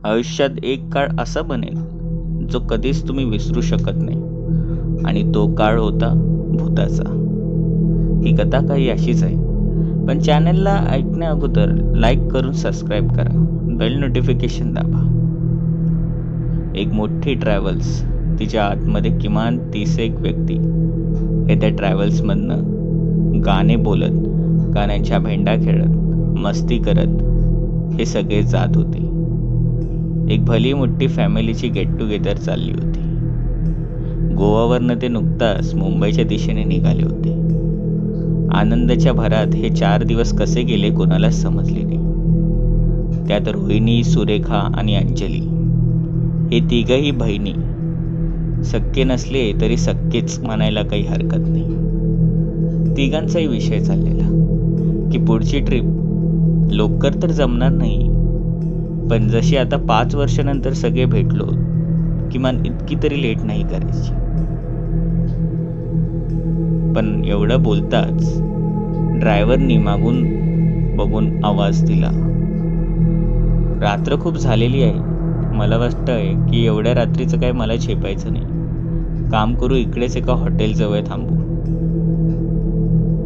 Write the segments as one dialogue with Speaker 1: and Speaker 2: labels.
Speaker 1: आयुष्यात एक काळ असा बनेल जो कधीच तुम्ही विसरू शकत नाही, आणि तो काळ होता भूताचा. ही कथा काही अशीच आहे, पण चॅनलला ऐकण्या अगोदर लाईक करून सबस्क्राईब करा, बेल नोटिफिकेशन दाबा. एक मोठी ट्रॅव्हल्स, तिच्या आतमध्ये किमान 31 व्यक्ती हे त्या ट्रॅव्हल्समधनं गाणे बोलत, गाण्यांच्या भेंडा खेळत, मस्ती करत हे सगळे जात होते. एक भली मोठी फॅमिलीची गेट टुगेदर चालली होती. गोवावरनं ते नुकताच मुंबईच्या दिशेने निघाले होते. आनंदाच्या भरात हे 4 दिवस कसे गेले कोणालाच समजले नाही. त्यात रोहिणी, सुरेखा आणि अंजली हे तिघही बहिणी, सक्के नसले तरी सक्केच म्हणायला काही हरकत नाही. तिघांचाही विषय चाललेला की पुढची ट्रिप लवकर तर जमणार नाही, पण जशी आता 5 वर्षानंतर सगळे भेटलो, किमान इतकी तरी लेट नाही करायची. पण एवढं बोलताच ड्रायव्हरनी मागून बघून आवाज दिला. रात्र खूप झालेली आहे. मला वाटतंय की एवढ्या रात्रीचं काय मला झेपायचं नाही. काम करू, इकडेच एका हॉटेलजवळ थांबू.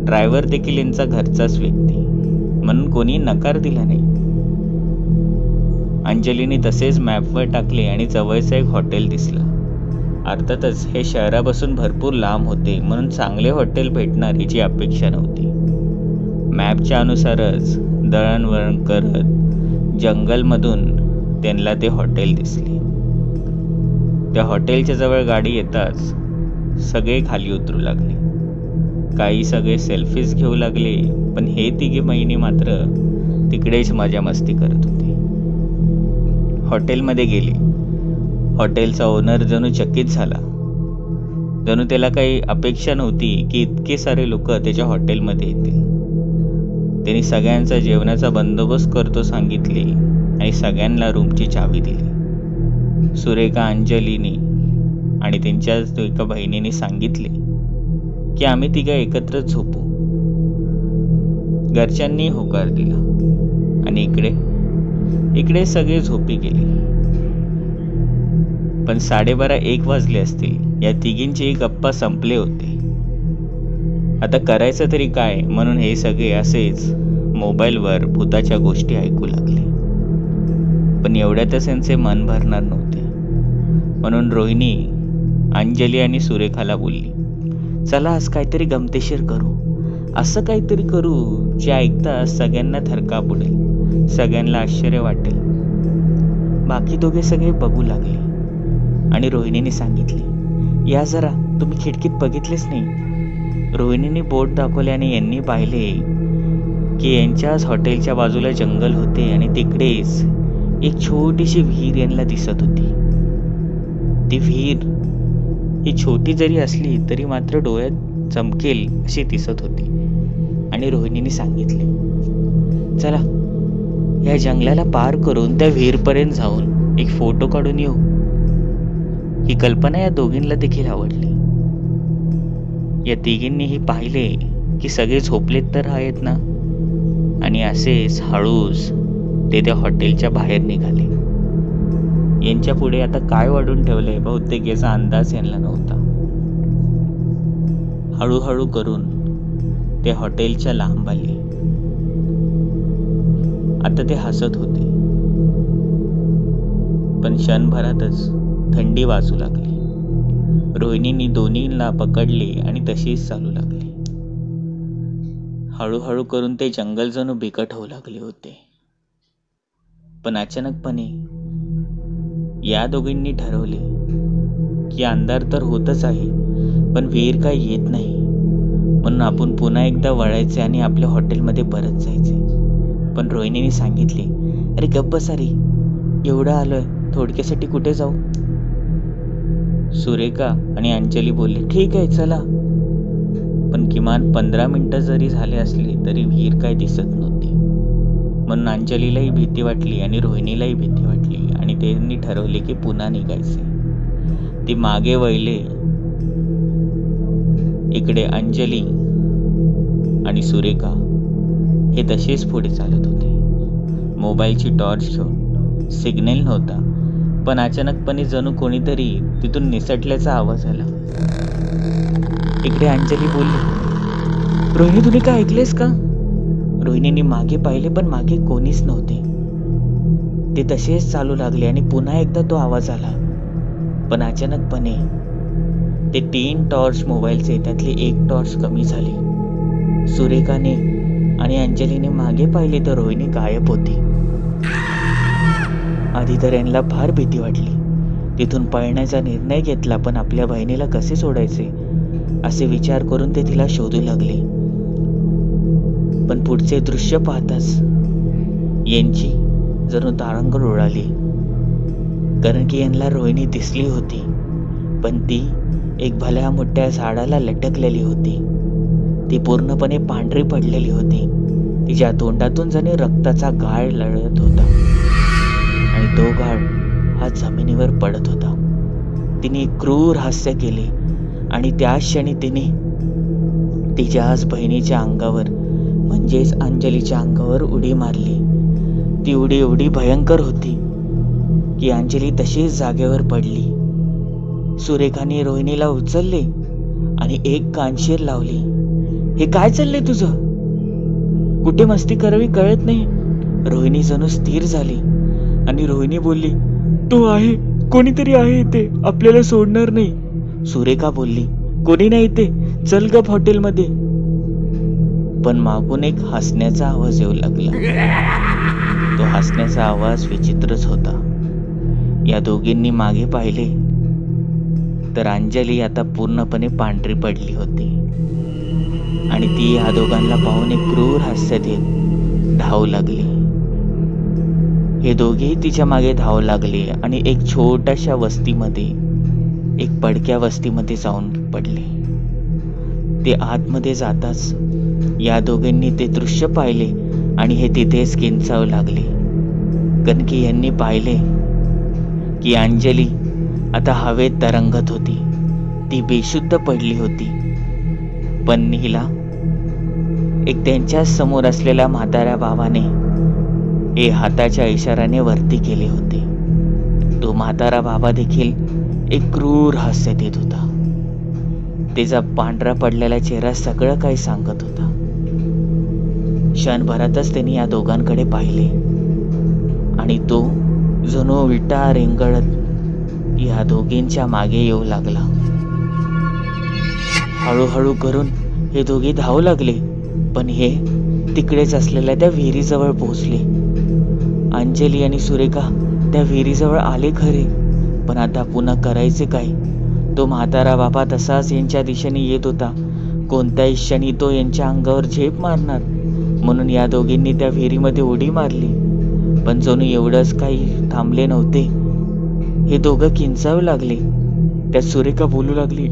Speaker 1: ड्रायव्हर देखील यांचा घरचाच व्यक्ती म्हणून कोणी नकार दिला नाही. अंजलीने तसेच मॅपवर टाकले आणि जवळचं एक हॉटेल दिसलं. अर्थातच हे शहरापासून भरपूर लांब होते, म्हणून चांगले हॉटेल भेटणार याची अपेक्षा नव्हती. मॅपच्या अनुसारच दळणवळण करत जंगलमधून त्यांना ते हॉटेल दिसले. त्या हॉटेलच्या जवळ गाडी येताच सगळे खाली उतरू लागले. काही सगळे सेल्फीज घेऊ लागले, पण हे तिघे बहिणी मात्र तिकडेच मजा मस्ती करत होते. हॉटेलमध्ये गेली. हॉटेलचा ओनर जणू चकित झाला. जणू त्याला काही अपेक्षा नव्हती की इतके सारे लोक त्याच्या हॉटेलमध्ये येतील. त्यांनी सगळ्यांचा जेवणाचा बंदोबस्त करतो सांगितले आणि सगळ्यांना रूमची चावी दिली. सुरेखा, अंजलीनी आणि त्यांच्याच एका बहिणीने सांगितले की आम्ही तिघं एकत्र झोपू. घरच्यांनी होकार दिला आणि इकडे सगळे झोपी गेले. पण 12:30-1 वाजले असतील. या तिघींचे गप्पा संपले होते. आता करायचं तरी काय म्हणून हे सगळे असेच मोबाईलवर भूताच्या गोष्टी ऐकू लागले. पण एवढ्यातच त्यांचे मन भरणार नव्हते, म्हणून रोहिणी अंजली आणि सुरेखाला बोलली, चला आज काहीतरी गमतीशीर करू. असं काहीतरी करू जे ऐकता सगळ्यांना थरकाप उडेल, सगळ्यांना आश्चर्य वाटेल. बाकी दोघे सगळे बघू लागले आणि रोहिणीने सांगितले, या जरा, तुम्ही खिडकीत बघितलेच नाही. रोहिणीने बोट दाखवले आणि यांनी पाहिले की यांच्याच हॉटेलच्या बाजूला जंगल होते आणि तिकडेच एक छोटीशी विहीर यांना दिसत होती. ती विहीर ही छोटी जरी असली तरी मात्र डोळ्यात चमकेल अशी दिसत होती. आणि रोहिणीने सांगितले, चला या जंगलाला पार करून त्या विहीरपर्यंत जाऊन एक फोटो काढून येऊ. ही कल्पना या दोघींना देखील आवडली. या तिघींनीही पाहिले की सगळे झोपलेत तर आहेत ना, आणि असेच हळूच ते त्या हॉटेलच्या बाहेर निघाले. यांच्या पुढे आता काय वाढून ठेवलंय बहुतेक याचा अंदाज यांना नव्हता. हळूहळू करून ते हॉटेलच्या लांब आले. आता ते हसत होते, पण क्षणभरातच थंडी वाजू लागली. रोहिणीने दोन्हीला पकडले आणि तशीच चालू लागली. हळूहळू करून ते जंगल जणू बिकट होऊ लागले होते. पण अचानकपणे या दोघींनी ठरवले की अंधार तर होतच आहे, पण विहीर काय येत नाही, म्हणून आपण पुन्हा एकदा वळायचे आणि आपल्या हॉटेलमध्ये परत जायचे. पण रोहिणीने सांगितले, अरे गप्प सारी, एवढं आलोय, थोडक्यासाठी कुठे जाऊ. सुरेखा आणि अंजली बोलले, ठीक आहे चला. पण किमान 15 मिनिटं जरी झाले असले तरी विहीर काय दिसत नव्हती. म्हणून अंजलीलाही भीती वाटली आणि रोहिणीलाही भीती वाटली आणि त्यांनी ठरवले की पुन्हा निघायचे. ती मागे वळले. इकडे अंजली आणि सुरेखा हे तसेच पुढे चालत होते. मोबाईलची टॉर्च घेऊन सिग्नल नव्हता, पण अचानकपणे जणू कोणीतरी तिथून निसटल्याचा आवाज आला. इकडे अंजली बोलली, रोहिणी तुम्ही काय ऐकलेस का? रोहिणीने मागे पाहिले, पण मागे कोणीच नव्हते. ते तसेच चालू लागले आणि पुन्हा एकदा तो आवाज आला. पण अचानकपणे ते 3 टॉर्च मोबाईलचे त्यातली एक टॉर्च कमी झाली. सुरेखाने आणि अंजलीने मागे पाहिले तर रोहिणी गायब होती. आधी तर यांना फार भीती वाटली. तिथून पळण्याचा निर्णय घेतला, पण आपल्या बहिणीला कसे सोडायचे असे विचार करून ते तिला शोधू लागले. पण पुढचे दृश्य पाहताच यांची जणू तारंगळ उडाली. कारण की यांना रोहिणी दिसली होती, पण ती एक भल्या मोठ्या झाडाला लटकलेली होती. ती पूर्णपणे पांढरी पडलेली होती. तिच्या तोंडातून जणू रक्ताचा गाळ लढत होता आणि तो गाळ हा जमिनीवर पडत होता. तिने क्रूर हास्य केले आणि त्याच क्षणी तिने तिच्याच बहिणीच्या अंगावर म्हणजेच अंजलीच्या अंगावर उडी मारली. ती उडी एवढी भयंकर होती की अंजली तशीच जागेवर पडली. सुरेखाने रोहिणीला उचलले आणि एक कानशीर लावली. हे काय चाललंय तुझं? कुठे मस्ती करावी कळत नाही. रोहिणी जणू स्थिर झाली आणि रोहिणी बोलली, तो आहे, कोणीतरी आहे इथे, आपल्याला सोडणार नाही. सुरेखा बोलली, कोणी नाही इथे, चल गप हॉटेलमध्ये. पण मागून एक हसण्याचा आवाज येऊ लागला. तो हसण्याचा आवाज विचित्रच होता. या दोघींनी मागे पाहिले तर अंजली आता पूर्णपणे पांढरी पडली होती आणि ती या दोघांना पाहून एक क्रूर हास्य देत धावू लागली. हे दोघेही तिच्या मागे धावू लागले आणि एक छोट्याशा वस्तीमध्ये, एक पडक्या वस्तीमध्ये जाऊन पडले. ते आतमध्ये जाताच या दोघांनी ते दृश्य पाहिले आणि हे तिथेच किंचावू लागले. कारण की यांनी पाहिले की अंजली आता हवेत तरंगत होती. ती बेशुद्ध पडली होती. पण हिला एक त्यांच्याच समोर असलेल्या म्हाताऱ्या बाबाने हे हाताच्या इशाऱ्याने वरती केले होते. तो म्हातारा बाबा देखील एक क्रूर हास्य देत होता. तिचा पांढरा पडलेला चेहरा सगळं काही सांगत होता. क्षणभरातच त्यांनी या दोघांकडे पाहिले आणि तो जणू विटा रेंगाळत या दोघींच्या मागे येऊ लागला. हळूहळू करून हे दोघे धावू लागले, पण हे तिकडेच असलेल्या त्या विहिरीजवळ पोहोचले. अंजली आणि सुरेखा त्या विहिरीजवळ आले खरे, पण आता पुन्हा करायचे काय? तो म्हातारा बाबा तसाच यांच्या दिशेने येत होता. कोणत्याही क्षणी तो यांच्या अंगावर झेप मारणार म्हणून या दोघींनी त्या विहिरीमध्ये उडी मारली. पण जणू एवढंच काही थांबले नव्हते. हे दोघं किंचावू लागले. त्यात सुरेखा बोलू लागली,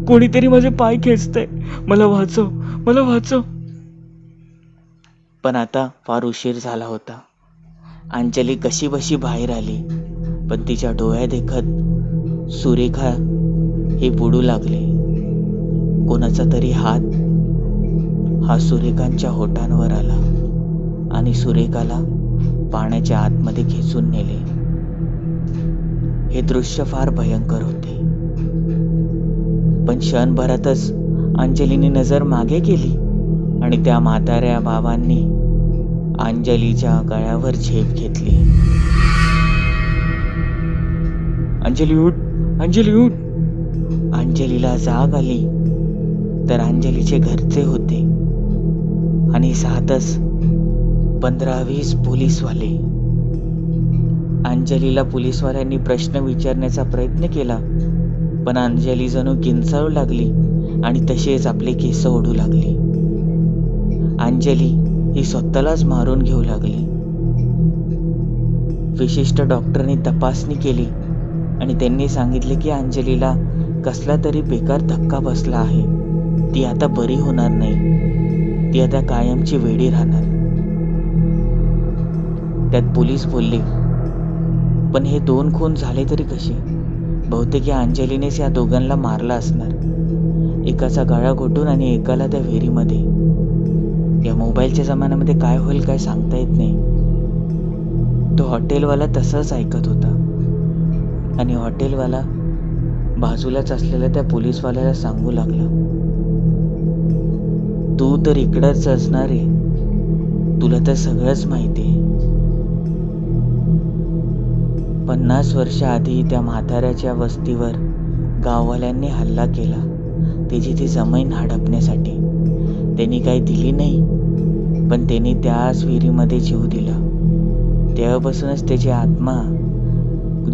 Speaker 1: कोणीतरी माझे पाय खेचतंय, मला वाचव, मला वाचव. पण आता फार उशीर झाला होता. अंजली कशी बशी बाहेर आली, पण तिच्या डोळ्यात देखत सुरेखा हे बुडू लागले. कोणाचा तरी हात हा सुरेखांच्या होठांवर आला आणि सुरेखाला पाण्याच्या आतमध्ये खेचून नेले. हे दृश्य फार भयंकर होते. पण क्षणभरातच अंजलीने नजर मागे केली आणि त्या म्हाताऱ्या बाबांनी अंजलीच्या गळ्यावर झेप घेतली. अंजली उठ, अंजली उठ. अंजलीला जाग आली तर अंजलीचे घरचे होते आणि साहतच 15-20 पोलीसवाले. अंजलीला पोलीसवाल्यांनी प्रश्न विचारण्याचा प्रयत्न केला, पण अंजली जणू किंचाळू लागली आणि तसेच आपले केस ओढू लागली. अंजली ही स्वतःलाच मारून घेऊ लागली. विशिष्ट डॉक्टरने तपासणी केली आणि त्यांनी सांगितले की अंजलीला कसला तरी बेकार धक्का बसला आहे. ती आता बरी होणार नाही, ती आता कायमची वेडी राहणार. त्यात पोलीस बोलले, पण हे 2 खून झाले तरी कसे? बहुतेक या अंजलीनेच या दोघांना मारला असणार. एकाचा गळा घोटून आणि एकाला त्या विहिरीमध्ये. या मोबाईलच्या जमान्यामध्ये काय होईल काय सांगता येत नाही. तो हॉटेलवाला तसंच ऐकत होता आणि हॉटेलवाला बाजूलाच असलेल्या त्या पोलीसवाल्याला सांगू लागला, तू तर इकडंच असणार आहे, तुला तर सगळंच माहिती आहे. 50 वर्ष आधी त्या म्हाताऱ्याच्या वस्तीवर गाववाल्यांनी हल्ला केला, त्याची ती जमीन हडपण्यासाठी. त्यांनी काही दिली नाही, पण त्यांनी त्याच विहिरीमध्ये जीव दिला. तेव्हापासूनच त्याची आत्मा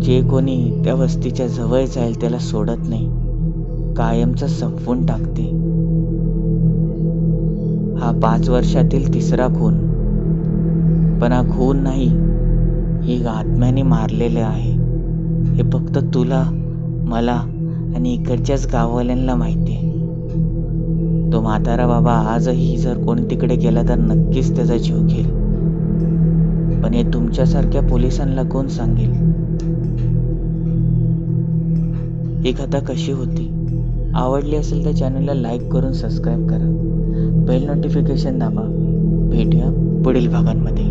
Speaker 1: जे कोणी त्या वस्तीच्या जवळ जाईल त्याला सोडत नाही, कायमचा संपवून टाकते. हा 5 वर्षातील 3रा खून, पण हा खून नाही, ही आत्म्याने मारलेलं आहे. हे फक्त तुला, मला आणि इकडच्याच गाववाल्यांना माहिती आहे. तो म्हातारा बाबा आजही जर कोणी तिकडे गेला तर नक्कीच त्याचा जीव घेईल, पण हे तुमच्यासारख्या पोलिसांना कोण सांगेल? ही कथा कशी होती? आवडली असेल तर चॅनलला लाईक करून सबस्क्राईब करा, बेल नोटिफिकेशन दाबा. भेटूया पुढील भागांमध्ये.